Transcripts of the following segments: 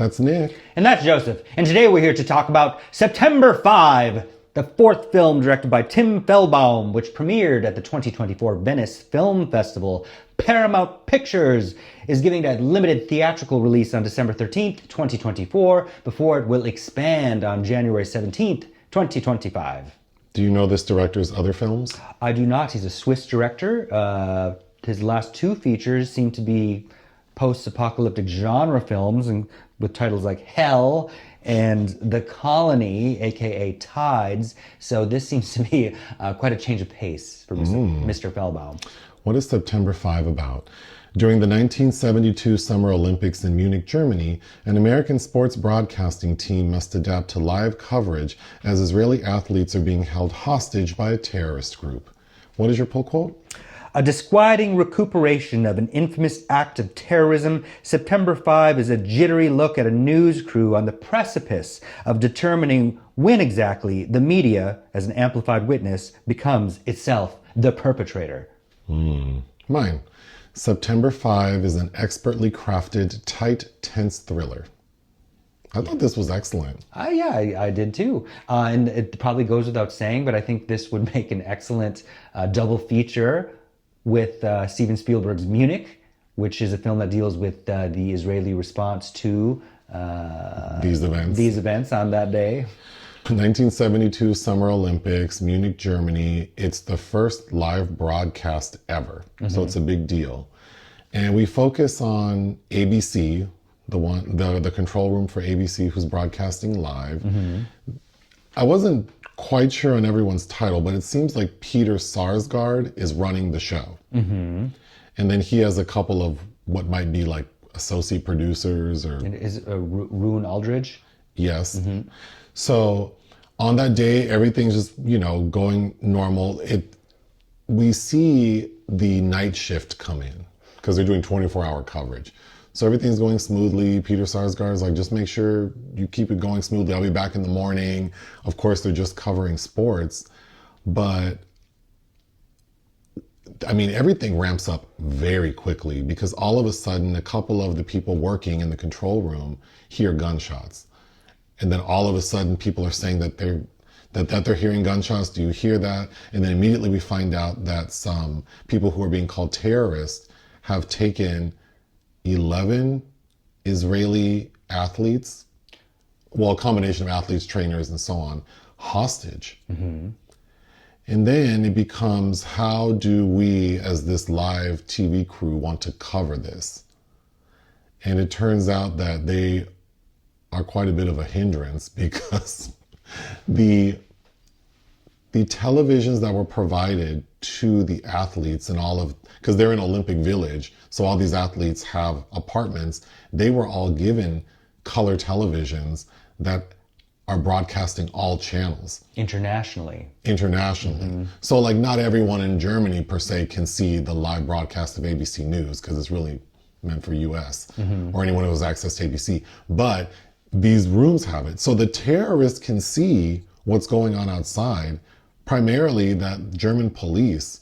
That's Nick. And that's Joseph. And today we're here to talk about September 5, the fourth film directed by Tim Fehlbaum, which premiered at the 2024 Venice Film Festival. Paramount Pictures is giving it a limited theatrical release on December 13th, 2024, before it will expand on January 17th, 2025. Do you know this director's other films? I do not. He's a Swiss director. His last two features seem to be post-apocalyptic genre films and with titles like Hell and The Colony, aka Tides. So this seems to be quite a change of pace for Mr. Fehlbaum. What is September 5 about? During the 1972 Summer Olympics in Munich, Germany, an American sports broadcasting team must adapt to live coverage as Israeli athletes are being held hostage by a terrorist group. What is your pull quote? A disquieting recuperation of an infamous act of terrorism, September 5 is a jittery look at a news crew on the precipice of determining when exactly the media, as an amplified witness, becomes itself the perpetrator. Mine. September 5 is an expertly crafted, tight, tense thriller. I thought this was excellent. I did too. And it probably goes without saying, but I think this would make an excellent double feature with Steven Spielberg's Munich, which is a film that deals with the Israeli response to these events on that day. 1972 Summer Olympics, Munich, Germany. It's the first live broadcast ever, so it's a big deal. And we focus on ABC, the control room for ABC, who's broadcasting live. I wasn't quite sure on everyone's title, but it seems like Peter Sarsgaard is running the show. And then he has a couple of what might be like associate producers or... Is Roone Arledge? Yes. So on that day, everything's just, going normal. We see the night shift come in because they're doing 24-hour coverage. So everything's going smoothly. Peter Sarsgaard is like, just make sure you keep it going smoothly. I'll be back in the morning. Of course, they're just covering sports. But, I mean, everything ramps up very quickly because all of a sudden, a couple of the people working in the control room hear gunshots. And then all of a sudden, people are saying that they're hearing gunshots. Do you hear that? And then immediately we find out that some people who are being called terrorists have taken 11 Israeli athletes, well, a combination of athletes, trainers, and so on, hostage. And then it becomes, how do we, as this live TV crew, want to cover this? And it turns out that they are quite a bit of a hindrance because the televisions that were provided to the athletes and because they're in Olympic Village, so all these athletes have apartments, they were all given color televisions that are broadcasting all channels. Internationally. So like not everyone in Germany per se can see the live broadcast of ABC News because it's really meant for US or anyone who has access to ABC. But these rooms have it. So the terrorists can see what's going on outside, primarily that German police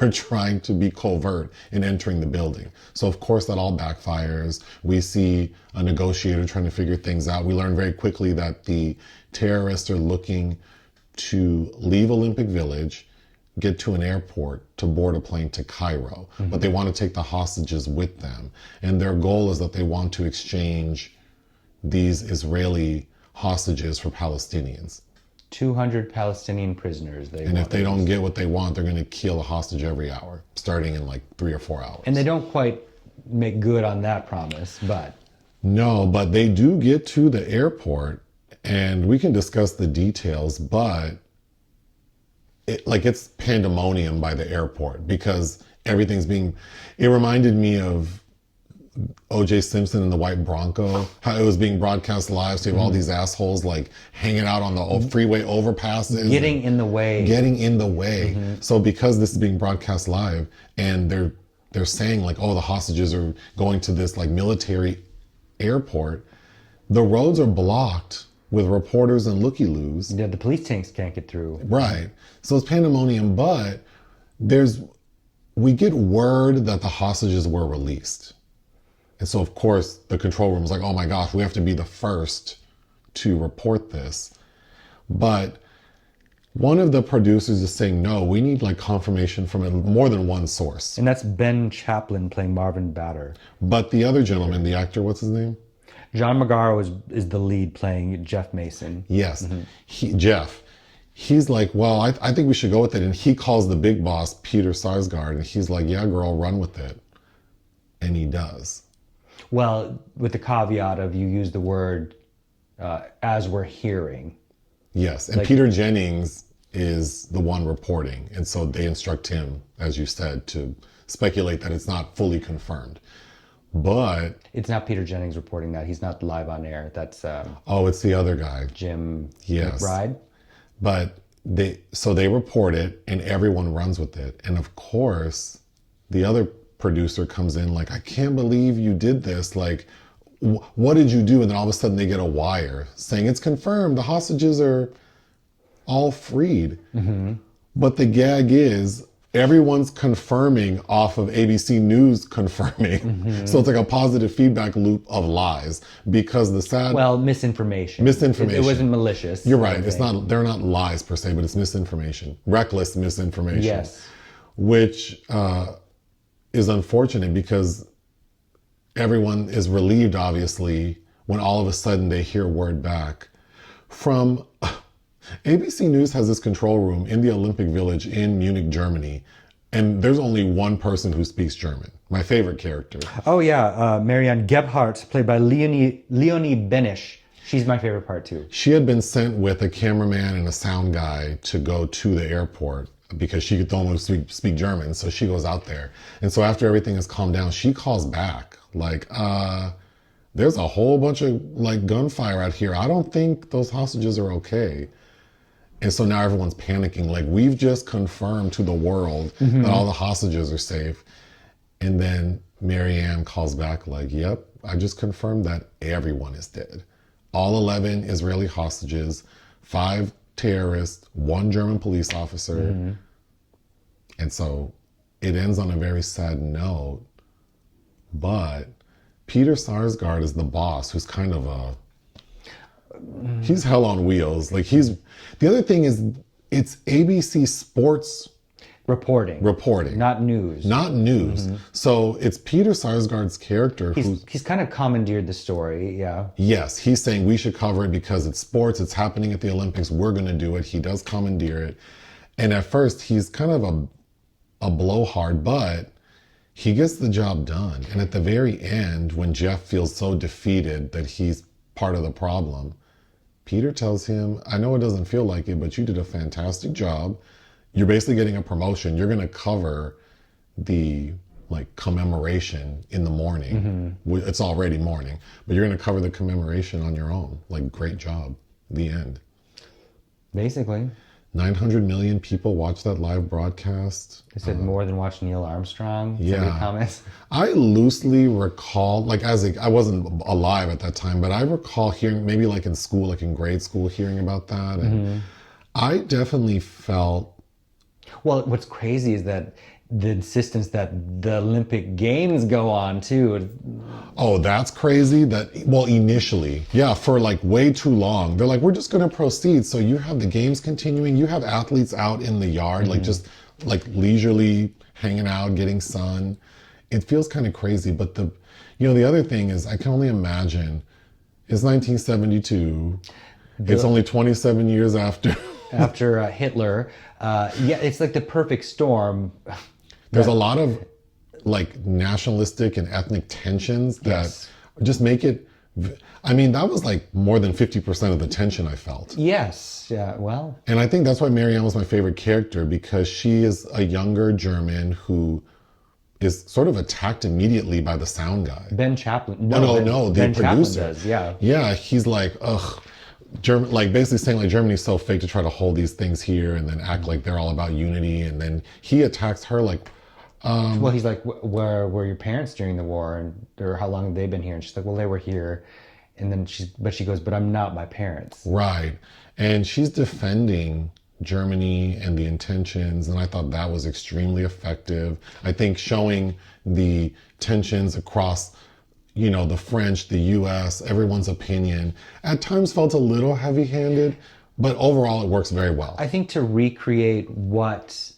are trying to be covert in entering the building. So of course that all backfires. We see a negotiator trying to figure things out. We learn very quickly that the terrorists are looking to leave Olympic Village, get to an airport to board a plane to Cairo, but they want to take the hostages with them. And their goal is that they want to exchange these Israeli hostages for Palestinians. 200 Palestinian prisoners. And if they don't get what they want, they're going to kill a hostage every hour, starting in like 3 or 4 hours. And they don't quite make good on that promise, but... No, but they do get to the airport, and we can discuss the details, but it's pandemonium by the airport because everything's being... It reminded me of O.J. Simpson and the White Bronco, how it was being broadcast live, so you have all these assholes like hanging out on the freeway overpasses. Getting in the way. So because this is being broadcast live and they're saying like, oh, the hostages are going to this like military airport, the roads are blocked with reporters and looky-loos. Yeah, the police tanks can't get through. Right. So it's pandemonium, but we get word that the hostages were released. And so, of course, the control room is like, oh my gosh, we have to be the first to report this. But one of the producers is saying, no, we need like confirmation from more than one source. And that's Ben Chaplin playing Marvin Batter. But the other gentleman, the actor, what's his name? John Magaro is the lead playing Jeff Mason. Yes. Jeff. He's like, well, I think we should go with it. And he calls the big boss, Peter Sarsgaard, and he's like, yeah, girl, run with it. And he does. Well, with the caveat of you use the word as we're hearing. Yes. And Peter Jennings is the one reporting. And so they instruct him, as you said, to speculate that it's not fully confirmed. But it's not Peter Jennings reporting that. He's not live on air. That's it's the other guy. Jim Yes. McBride. But they report it and everyone runs with it. And of course, the other producer comes in like, I can't believe you did this. Like, what did you do? And then all of a sudden they get a wire saying it's confirmed. The hostages are all freed. Mm-hmm. But the gag is everyone's confirming off of ABC News confirming. Mm-hmm. So it's like a positive feedback loop of lies because misinformation. It wasn't malicious. You're right. They're not lies per se, but it's misinformation. Reckless misinformation. Yes. Which is unfortunate because everyone is relieved, obviously, when all of a sudden they hear word back from ABC News has this control room in the Olympic Village in Munich, Germany, and there's only one person who speaks German. My favorite character. Oh yeah, Marianne Gebhardt, played by Leonie Benesch. She's my favorite part too. She had been sent with a cameraman and a sound guy to go to the airport because she could only speak German, so she goes out there. And so after everything has calmed down, she calls back like, there's a whole bunch of like gunfire out here. I don't think those hostages are okay. And so now everyone's panicking, like we've just confirmed to the world that all the hostages are safe. And then Marianne calls back like, yep, I just confirmed that everyone is dead. All 11 Israeli hostages, 5 terrorists, 1 German police officer. Mm-hmm. And so it ends on a very sad note. But Peter Sarsgaard is the boss, who's kind of he's hell on wheels. Like the other thing is it's ABC Sports reporting, not news. Mm-hmm. So it's Peter Sarsgaard's character he's kind of commandeered the story. Yeah. Yes. He's saying we should cover it because it's sports. It's happening at the Olympics. We're going to do it. He does commandeer it. And at first he's kind of a blowhard, but he gets the job done. And at the very end, when Jeff feels so defeated that he's part of the problem, Peter tells him, I know it doesn't feel like it, but you did a fantastic job. You're basically getting a promotion. You're going to cover the commemoration in the morning. Mm-hmm. It's already morning, but you're going to cover the commemoration on your own. Like, great job. The end. Basically. 900 million people watched that live broadcast. They said more than watched Neil Armstrong. Yeah. Comments. I loosely recall, I wasn't alive at that time, but I recall hearing, maybe like in school, like in grade school, hearing about that. And I definitely felt... Well, what's crazy is that the insistence that the Olympic Games go on too. Oh, that's crazy. Initially, yeah, for like way too long. They're like, we're just going to proceed. So you have the games continuing. You have athletes out in the yard, like just like leisurely hanging out, getting sun. It feels kind of crazy. But the other thing is I can only imagine it's 1972. It's only 27 years after Hitler. It's like the perfect storm. There's a lot of like nationalistic and ethnic tensions that just make it. I mean, that was like more than 50% of the tension I felt. Yes. Yeah. Well. And I think that's why Marianne was my favorite character, because she is a younger German who is sort of attacked immediately by the sound guy. Ben Chaplin. No, the Ben producer. Chaplin does, yeah. Yeah, he's like, ugh. Like basically saying like Germany's so fake to try to hold these things here and then act like they're all about unity, and then he attacks her like well, he's like, where were your parents during the war, or how long have they been here? And she's like, well, they were here. And then she goes, but I'm not my parents. Right. And she's defending Germany and the intentions, and I thought that was extremely effective. I think showing the tensions across the French, the US, everyone's opinion at times felt a little heavy-handed, but overall it works very well. I think to recreate what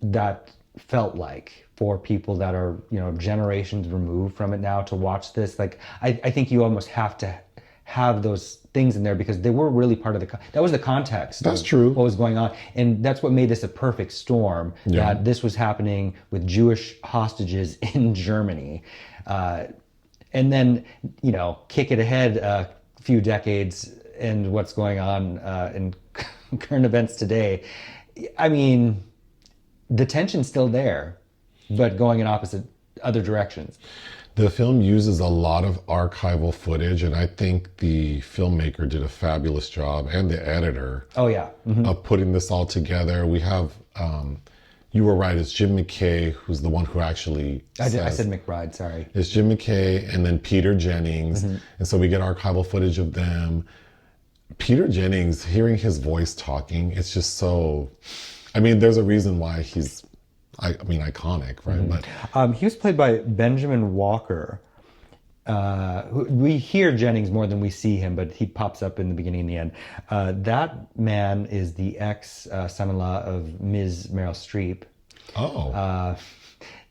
that felt like for people that are, generations removed from it now to watch this, like, I think you almost have to have those things in there because they were really part of that was the context. That's true. What was going on. And that's what made this a perfect storm, that this was happening with Jewish hostages in Germany. And then, kick it ahead a few decades and what's going on in current events today. I mean, the tension's still there, but going in other directions. The film uses a lot of archival footage, and I think the filmmaker did a fabulous job, and the editor. Oh, yeah. Mm-hmm. Of putting this all together. We have, you were right, it's Jim McKay, who's the one who actually I said McBride, sorry. It's Jim McKay and then Peter Jennings. Mm-hmm. And so we get archival footage of them. Peter Jennings, hearing his voice talking, it's just so... I mean, there's a reason why he's... iconic, right? Mm-hmm. But he was played by Benjamin Walker. We hear Jennings more than we see him, but he pops up in the beginning and the end. That man is the ex-son-in-law of Ms. Meryl Streep. Oh.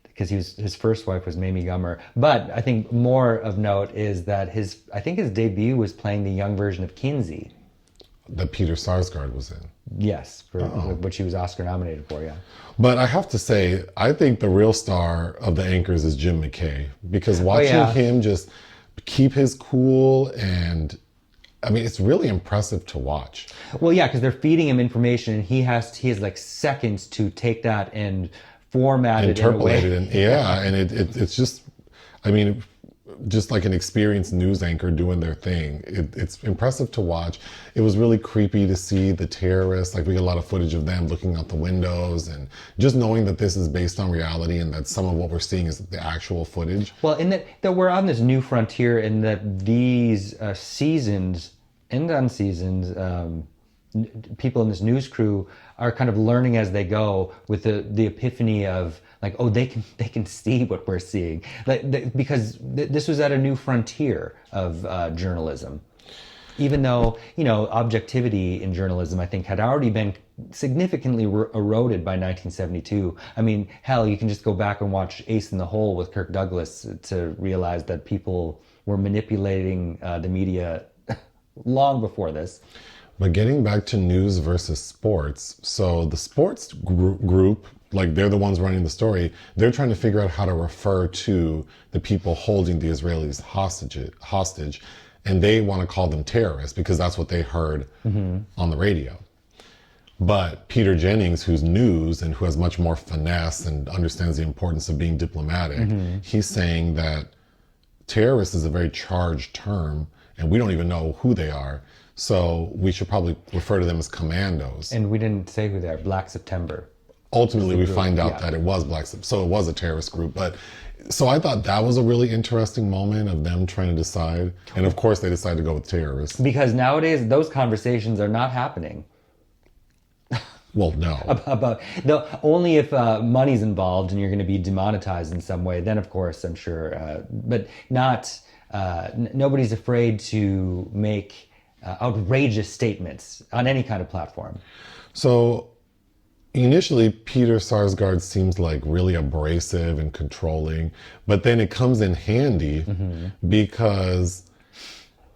Because his first wife was Mamie Gummer. But I think more of note is that his debut was playing the young version of Kinsey. That Peter Sarsgaard was in. Yes, for which he was Oscar nominated for, yeah. But I have to say, I think the real star of the anchors is Jim McKay. Because watching him just keep his cool and... I mean, it's really impressive to watch. Well, yeah, because they're feeding him information and he has like seconds to take that and format it in a way. And it's just... I mean... just like an experienced news anchor doing their thing. It's impressive to watch. It was really creepy to see the terrorists. Like, we get a lot of footage of them looking out the windows and just knowing that this is based on reality and that some of what we're seeing is the actual footage. Well, and that we're on this new frontier and that these seasoned and unseasoned people in this news crew are kind of learning as they go with the epiphany of like, oh, they can see what we're seeing, because this was at a new frontier of journalism. Even though objectivity in journalism, I think, had already been significantly eroded by 1972. I mean, hell, you can just go back and watch Ace in the Hole with Kirk Douglas to realize that people were manipulating the media long before this. But getting back to news versus sports, so the sports group, like they're the ones running the story, they're trying to figure out how to refer to the people holding the Israelis hostage, and they want to call them terrorists because that's what they heard on the radio. But Peter Jennings, who's news and who has much more finesse and understands the importance of being diplomatic, he's saying that terrorist is a very charged term and we don't even know who they are. So we should probably refer to them as commandos. And we didn't say who they are. Black September. Ultimately, we find out that it was Black September. So it was a terrorist group. But so I thought that was a really interesting moment of them trying to decide. And of course, they decided to go with terrorists. Because nowadays, those conversations are not happening. Well, no. Only if money's involved and you're going to be demonetized in some way. Then, of course, I'm sure. But not. Nobody's afraid to make outrageous statements on any kind of platform. So initially, Peter Sarsgaard seems like really abrasive and controlling, but then it comes in handy because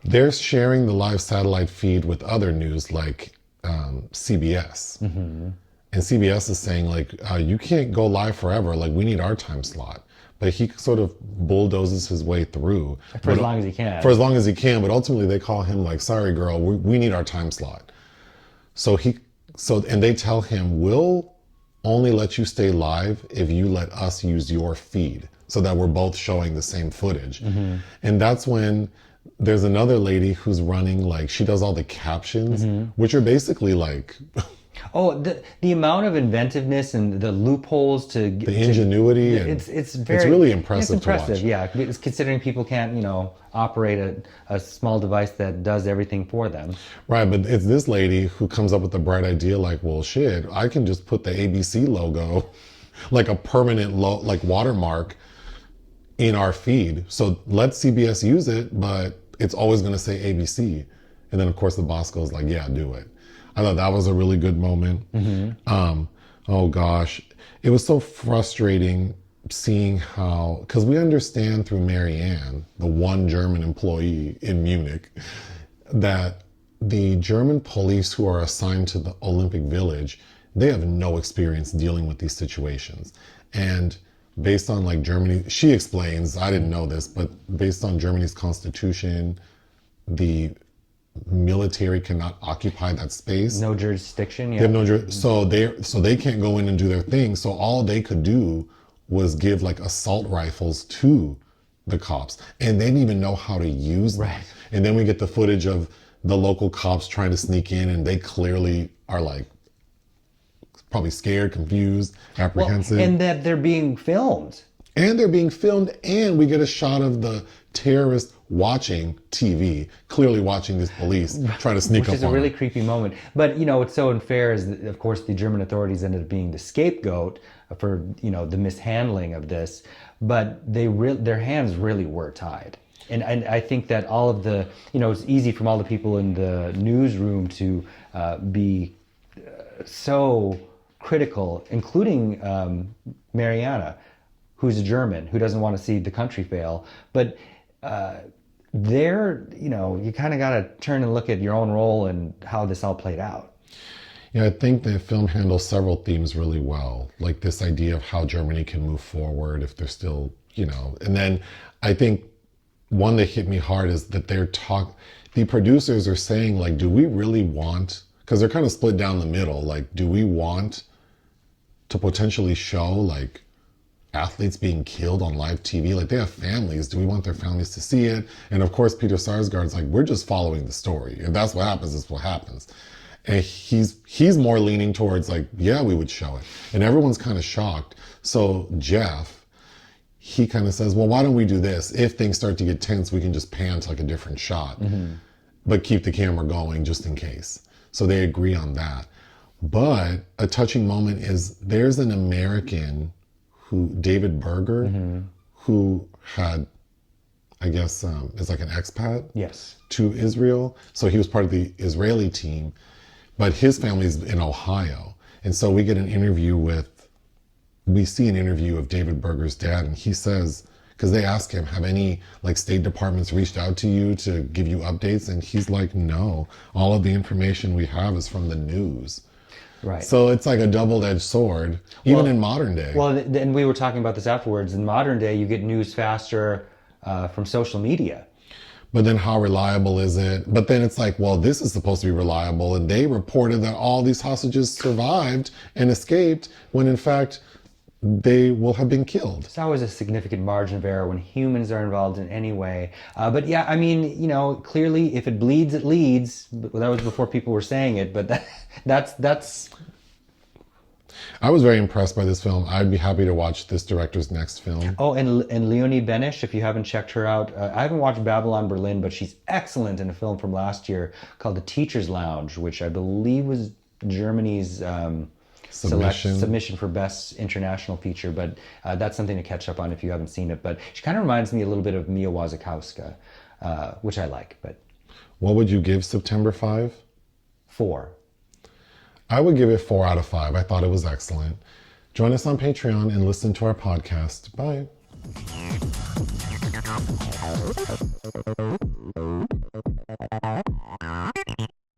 they're sharing the live satellite feed with other news like CBS. And CBS is saying like, you can't go live forever. Like, we need our time slot. But he sort of bulldozes his way through. For as long as he can. For as long as he can, but ultimately they call him like, sorry girl, we need our time slot. And they tell him, we'll only let you stay live if you let us use your feed so that we're both showing the same footage. And that's when there's another lady who's running, like, she does all the captions, which are basically like... Oh, the amount of inventiveness and the loopholes to the ingenuity. It's really impressive. It's impressive, to watch. Yeah. Considering people can't, operate a small device that does everything for them. Right, but it's this lady who comes up with the bright idea, like, well, shit, I can just put the ABC logo, like a permanent like watermark, in our feed. So let CBS use it, but it's always going to say ABC. And then of course the boss goes like, yeah, do it. I thought that was a really good moment. Oh gosh, it was so frustrating seeing how, because we understand through Marianne, the one German employee in Munich, that the German police who are assigned to the Olympic Village, they have no experience dealing with these situations. And based on like Germany, she explains, I didn't know this, but based on Germany's constitution, the military cannot occupy that space. No jurisdiction. Yeah. They have no so they can't go in and do their thing. So all they could do was give like assault rifles to the cops, and they didn't even know how to use them. Right. And then we get the footage of the local cops trying to sneak in, and they clearly are like probably scared, confused, apprehensive. And that they're being filmed. And they're being filmed, and we get a shot of the terrorist watching TV, clearly watching these police try to sneak up on them. Which is a really creepy moment. But, you know, what's so unfair is that, of course, the German authorities ended up being the scapegoat for, you know, the mishandling of this. But their hands really were tied. And I think that all of the, you know, it's easy from all the people in the newsroom to be so critical, including Marianne, who's a German, who doesn't want to see the country fail. But you know, you kind of got to turn and look at your own role and how this all played out. Yeah, I think the film handles several themes really well, like this idea of how Germany can move forward if they're still, you know. And then I think one that hit me hard is that the producers are saying, like, do we really want, because they're kind of split down the middle, like, do we want to potentially show, like, athletes being killed on live TV? Like, they have families. Do we want their families to see it? And of course, Peter Sarsgaard's like, we're just following the story. If that's what happens, it's what happens. And he's more leaning towards like, yeah, we would show it. And everyone's kind of shocked. So Jeff, he kind of says, well, why don't we do this? If things start to get tense, we can just pan to like a different shot, but keep the camera going just in case. So they agree on that. But a touching moment is there's an American David Berger, who had, I guess, is like an expat to Israel. So he was part of the Israeli team, but his family's in Ohio. And so we see an interview of David Berger's dad, and he says, because they ask him, have any like state departments reached out to you to give you updates? And he's like, no, all of the information we have is from the news. Right. So it's like a double-edged sword, even in modern day. Well, and we were talking about this afterwards. In modern day, you get news faster from social media. But then how reliable is it? But then it's like, well, this is supposed to be reliable. And they reported that all these hostages survived and escaped when in fact they will have been killed. There's always a significant margin of error when humans are involved in any way. But yeah, I mean, you know, clearly if it bleeds, it leads. Well, that was before people were saying it, but that's... I was very impressed by this film. I'd be happy to watch this director's next film. Oh, and Leonie Benesch, if you haven't checked her out. I haven't watched Babylon Berlin, but she's excellent in a film from last year called The Teacher's Lounge, which I believe was Germany's submission for Best International Feature. But that's something to catch up on if you haven't seen it. But she kind of reminds me a little bit of Mia Wasikowska, which I like. But what would you give September 5? 4. I would give it 4 out of 5. I thought it was excellent. Join us on Patreon and listen to our podcast. Bye.